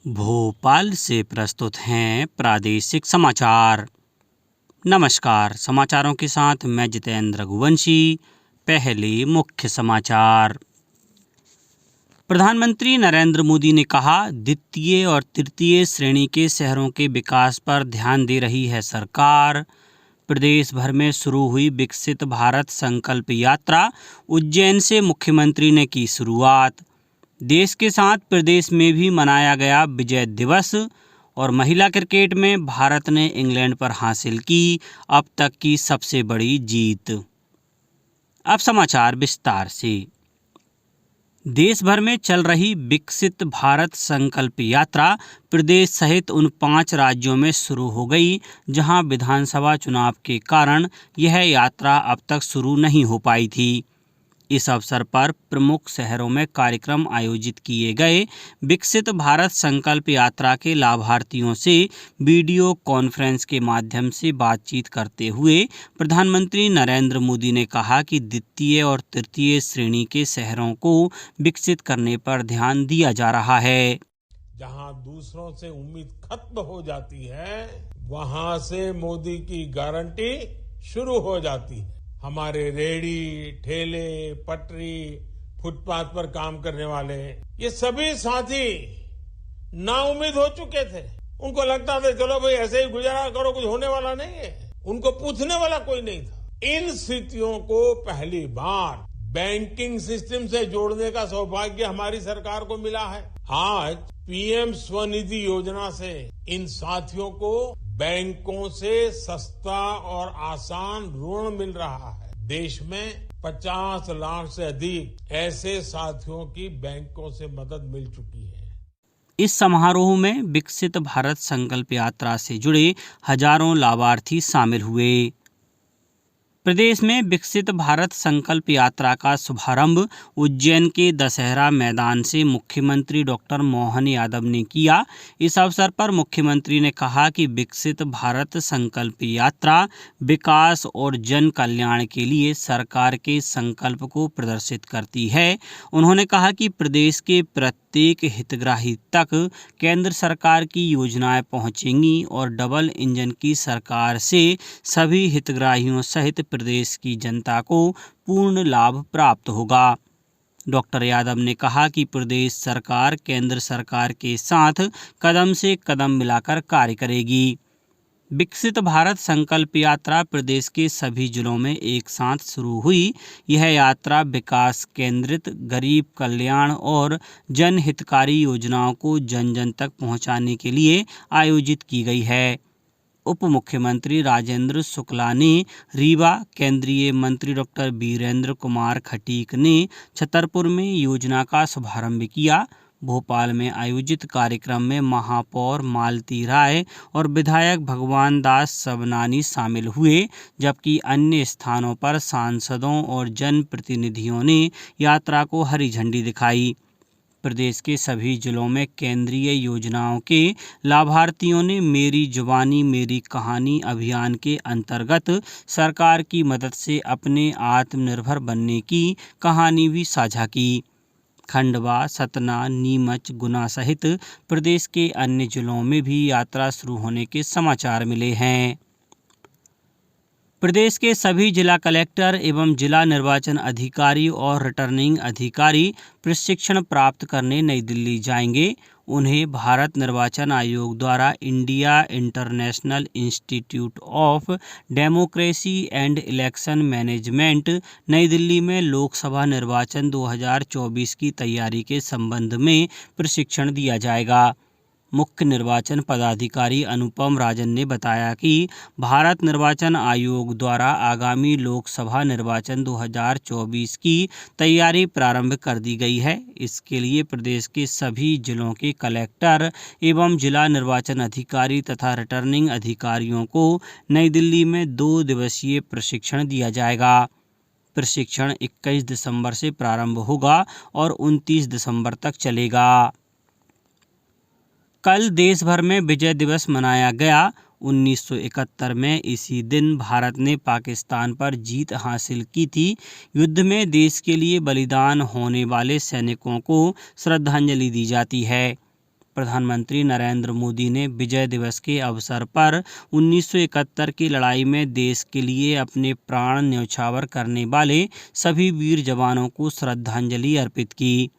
भोपाल से प्रस्तुत हैं प्रादेशिक समाचार। नमस्कार, समाचारों के साथ मैं जितेंद्र रघुवंशी। पहले मुख्य समाचार। प्रधानमंत्री नरेंद्र मोदी ने कहा, द्वितीय और तृतीय श्रेणी के शहरों के विकास पर ध्यान दे रही है सरकार। प्रदेश भर में शुरू हुई विकसित भारत संकल्प यात्रा, उज्जैन से मुख्यमंत्री ने की शुरुआत। देश के साथ प्रदेश में भी मनाया गया विजय दिवस। और महिला क्रिकेट में भारत ने इंग्लैंड पर हासिल की अब तक की सबसे बड़ी जीत। अब समाचार विस्तार से। देश भर में चल रही विकसित भारत संकल्प यात्रा प्रदेश सहित उन 5 राज्यों में शुरू हो गई जहां विधानसभा चुनाव के कारण यह यात्रा अब तक शुरू नहीं हो पाई थी। इस अवसर पर प्रमुख शहरों में कार्यक्रम आयोजित किए गए। विकसित भारत संकल्प यात्रा के लाभार्थियों से वीडियो कॉन्फ्रेंस के माध्यम से बातचीत करते हुए प्रधानमंत्री नरेंद्र मोदी ने कहा कि द्वितीय और तृतीय श्रेणी के शहरों को विकसित करने पर ध्यान दिया जा रहा है। जहां दूसरों से उम्मीद खत्म हो जाती है, वहां से मोदी की गारंटी शुरू हो जाती है। हमारे रेहड़ी, ठेले, पटरी, फुटपाथ पर काम करने वाले ये सभी साथी नाउम्मीद हो चुके थे। उनको लगता था चलो भाई ऐसे ही गुजारा करो, कुछ होने वाला नहीं है। उनको पूछने वाला कोई नहीं था। इन स्थितियों को पहली बार बैंकिंग सिस्टम से जोड़ने का सौभाग्य हमारी सरकार को मिला है। आज पीएम स्वनिधि योजना से इन साथियों को बैंकों से सस्ता और आसान ऋण मिल रहा है। देश में 50 लाख से अधिक ऐसे साथियों की बैंकों से मदद मिल चुकी है। इस समारोह में विकसित भारत संकल्प यात्रा से जुड़े हजारों लाभार्थी शामिल हुए। प्रदेश में विकसित भारत संकल्प यात्रा का शुभारंभ उज्जैन के दशहरा मैदान से मुख्यमंत्री डॉक्टर मोहन यादव ने किया। इस अवसर पर मुख्यमंत्री ने कहा कि विकसित भारत संकल्प यात्रा विकास और जन कल्याण के लिए सरकार के संकल्प को प्रदर्शित करती है। उन्होंने कहा कि प्रदेश के प्रत्येक हितग्राही तक केंद्र सरकार की योजनाएं पहुंचेंगी और डबल इंजन की सरकार से सभी हितग्राहियों सहित प्रदेश की जनता को पूर्ण लाभ प्राप्त होगा। डॉक्टर यादव ने कहा कि प्रदेश सरकार केंद्र सरकार के साथ कदम से कदम मिलाकर कार्य करेगी। विकसित भारत संकल्प यात्रा प्रदेश के सभी जिलों में एक साथ शुरू हुई। यह यात्रा विकास केंद्रित, गरीब कल्याण और जनहितकारी योजनाओं को जन जन तक पहुंचाने के लिए आयोजित की गई है। उप मुख्यमंत्री राजेंद्र शुक्ला ने रीवा, केंद्रीय मंत्री डॉक्टर वीरेंद्र कुमार खटीक ने छतरपुर में योजना का शुभारंभ किया। भोपाल में आयोजित कार्यक्रम में महापौर मालती राय और विधायक भगवान दास सबनानी शामिल हुए, जबकि अन्य स्थानों पर सांसदों और जनप्रतिनिधियों ने यात्रा को हरी झंडी दिखाई। प्रदेश के सभी जिलों में केंद्रीय योजनाओं के लाभार्थियों ने मेरी जुबानी मेरी कहानी अभियान के अंतर्गत सरकार की मदद से अपने आत्मनिर्भर बनने की कहानी भी साझा की। खंडवा, सतना, नीमच, गुना सहित प्रदेश के अन्य जिलों में भी यात्रा शुरू होने के समाचार मिले हैं। प्रदेश के सभी जिला कलेक्टर एवं जिला निर्वाचन अधिकारी और रिटर्निंग अधिकारी प्रशिक्षण प्राप्त करने नई दिल्ली जाएंगे। उन्हें भारत निर्वाचन आयोग द्वारा India international institute of democracy and election management नई दिल्ली में लोकसभा निर्वाचन 2024 की तैयारी के संबंध में प्रशिक्षण दिया जाएगा। मुख्य निर्वाचन पदाधिकारी अनुपम राजन ने बताया कि भारत निर्वाचन आयोग द्वारा आगामी लोकसभा निर्वाचन 2024 की तैयारी प्रारंभ कर दी गई है। इसके लिए प्रदेश के सभी जिलों के कलेक्टर एवं जिला निर्वाचन अधिकारी तथा रिटर्निंग अधिकारियों को नई दिल्ली में 2 दिवसीय प्रशिक्षण दिया जाएगा। प्रशिक्षण 21 दिसंबर से प्रारंभ होगा और 29 दिसंबर तक चलेगा। कल देश भर में विजय दिवस मनाया गया। 1971 में इसी दिन भारत ने पाकिस्तान पर जीत हासिल की थी। युद्ध में देश के लिए बलिदान होने वाले सैनिकों को श्रद्धांजलि दी जाती है। प्रधानमंत्री नरेंद्र मोदी ने विजय दिवस के अवसर पर 1971 की लड़ाई में देश के लिए अपने प्राण न्यौछावर करने वाले सभी वीर जवानों को श्रद्धांजलि अर्पित की।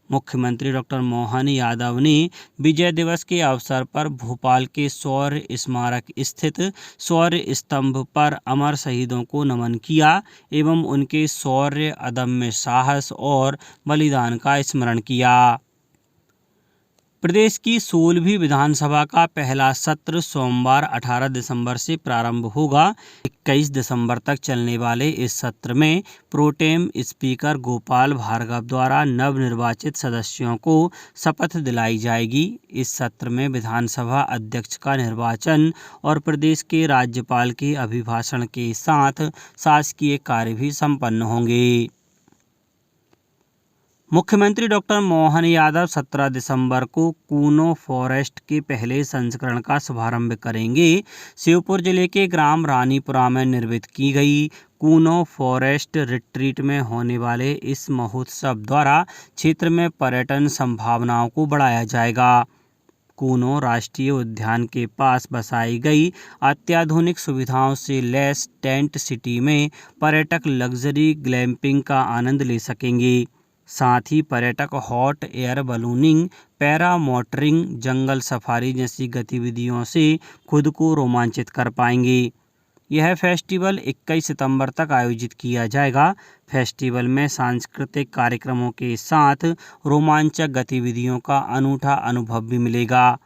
मुख्यमंत्री डॉक्टर मोहन यादव ने विजय दिवस के अवसर पर भोपाल के शौर्य स्मारक स्थित शौर्य स्तंभ पर अमर शहीदों को नमन किया एवं उनके शौर्य, अदम्य साहस और बलिदान का स्मरण किया। प्रदेश की 16वीं विधानसभा का पहला सत्र सोमवार 18 दिसंबर से प्रारंभ होगा। 21 दिसंबर तक चलने वाले इस सत्र में प्रोटेम स्पीकर गोपाल भार्गव द्वारा नवनिर्वाचित सदस्यों को शपथ दिलाई जाएगी। इस सत्र में विधानसभा अध्यक्ष का निर्वाचन और प्रदेश के राज्यपाल के अभिभाषण के साथ शासकीय कार्य भी संपन्न होंगे। मुख्यमंत्री डॉक्टर मोहन यादव 17 दिसंबर को कूनो फॉरेस्ट के पहले संस्करण का शुभारंभ करेंगे। शिवपुर जिले के ग्राम रानीपुरा में निर्मित की गई कूनो फॉरेस्ट रिट्रीट में होने वाले इस महोत्सव द्वारा क्षेत्र में पर्यटन संभावनाओं को बढ़ाया जाएगा। कूनो राष्ट्रीय उद्यान के पास बसाई गई अत्याधुनिक सुविधाओं से लैस टेंट सिटी में पर्यटक लग्जरी ग्लैम्पिंग का आनंद ले सकेंगे। साथ ही पर्यटक hot air ballooning, paramotoring, जंगल सफारी जैसी गतिविधियों से खुद को रोमांचित कर पाएंगे। यह फेस्टिवल 21 सितंबर तक आयोजित किया जाएगा। फेस्टिवल में सांस्कृतिक कार्यक्रमों के साथ रोमांचक गतिविधियों का अनूठा अनुभव भी मिलेगा।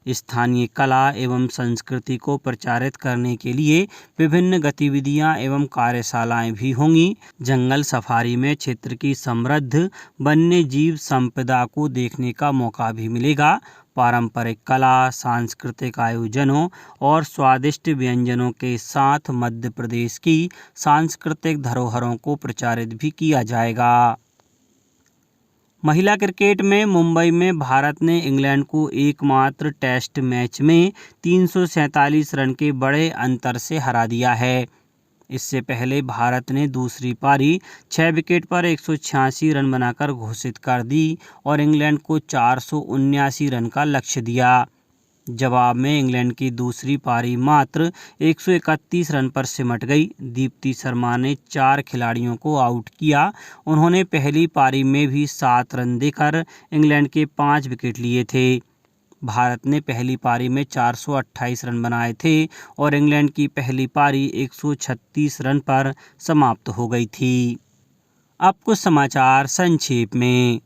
स्थानीय कला एवं संस्कृति को प्रचारित करने के लिए विभिन्न गतिविधियां एवं कार्यशालाएं भी होंगी। जंगल सफारी में क्षेत्र की समृद्ध वन्य जीव संपदा को देखने का मौका भी मिलेगा। पारंपरिक कला, सांस्कृतिक आयोजनों और स्वादिष्ट व्यंजनों के साथ मध्य प्रदेश की सांस्कृतिक धरोहरों को प्रचारित भी किया जाएगा। महिला क्रिकेट में मुंबई में भारत ने इंग्लैंड को एकमात्र टेस्ट मैच में 347 रन के बड़े अंतर से हरा दिया है। इससे पहले भारत ने दूसरी पारी 6 विकेट पर 186 रन बनाकर घोषित कर दी और इंग्लैंड को 479 रन का लक्ष्य दिया। जवाब में इंग्लैंड की दूसरी पारी मात्र 131 रन पर सिमट गई। दीप्ति शर्मा ने 4 खिलाड़ियों को आउट किया। उन्होंने पहली पारी में भी 7 रन देकर इंग्लैंड के 5 विकेट लिए थे। भारत ने पहली पारी में 428 रन बनाए थे और इंग्लैंड की पहली पारी 136 रन पर समाप्त हो गई थी। अब कुछ समाचार संक्षेप में।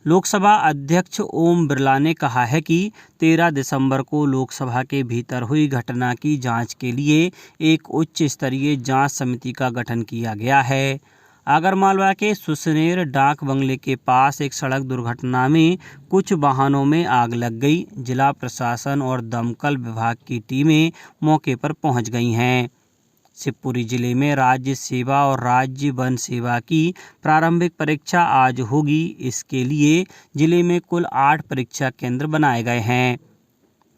लोकसभा अध्यक्ष ओम बिरला ने कहा है कि 13 दिसंबर को लोकसभा के भीतर हुई घटना की जांच के लिए एक उच्च स्तरीय जांच समिति का गठन किया गया है। आगरमालवा के सुसनेर डाक बंगले के पास एक सड़क दुर्घटना में कुछ वाहनों में आग लग गई। जिला प्रशासन और दमकल विभाग की टीमें मौके पर पहुंच गई हैं। शिवपुरी जिले में राज्य सेवा और राज्य वन सेवा की प्रारंभिक परीक्षा आज होगी। इसके लिए जिले में कुल 8 परीक्षा केंद्र बनाए गए हैं।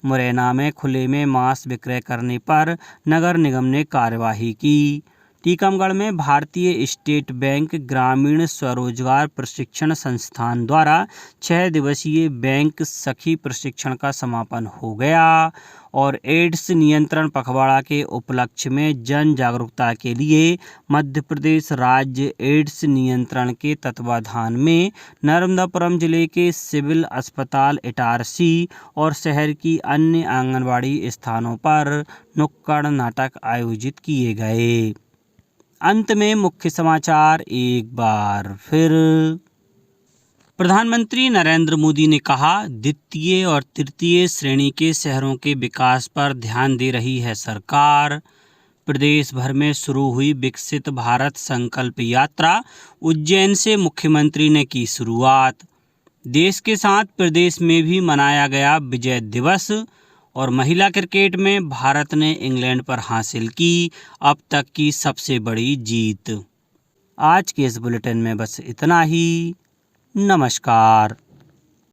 मुरैना में खुले में मांस विक्रय करने पर नगर निगम ने कार्यवाही की। टीकमगढ़ में भारतीय स्टेट बैंक ग्रामीण स्वरोजगार प्रशिक्षण संस्थान द्वारा 6 दिवसीय बैंक सखी प्रशिक्षण का समापन हो गया और एड्स नियंत्रण पखवाड़ा के उपलक्ष्य में जन जागरूकता के लिए मध्य प्रदेश राज्य एड्स नियंत्रण के तत्वाधान में नर्मदापुरम जिले के सिविल अस्पताल इटारसी और शहर की अन्य आंगनबाड़ी स्थानों पर नुक्कड़ नाटक आयोजित किए गए। अंत में मुख्य समाचार एक बार फिर। प्रधानमंत्री नरेंद्र मोदी ने कहा, द्वितीय और तृतीय श्रेणी के शहरों के विकास पर ध्यान दे रही है सरकार। प्रदेश भर में शुरू हुई विकसित भारत संकल्प यात्रा, उज्जैन से मुख्यमंत्री ने की शुरुआत। देश के साथ प्रदेश में भी मनाया गया विजय दिवस और महिला क्रिकेट में भारत ने इंग्लैंड पर हासिल की अब तक की सबसे बड़ी जीत। आज के इस बुलेटिन में बस इतना ही। नमस्कार।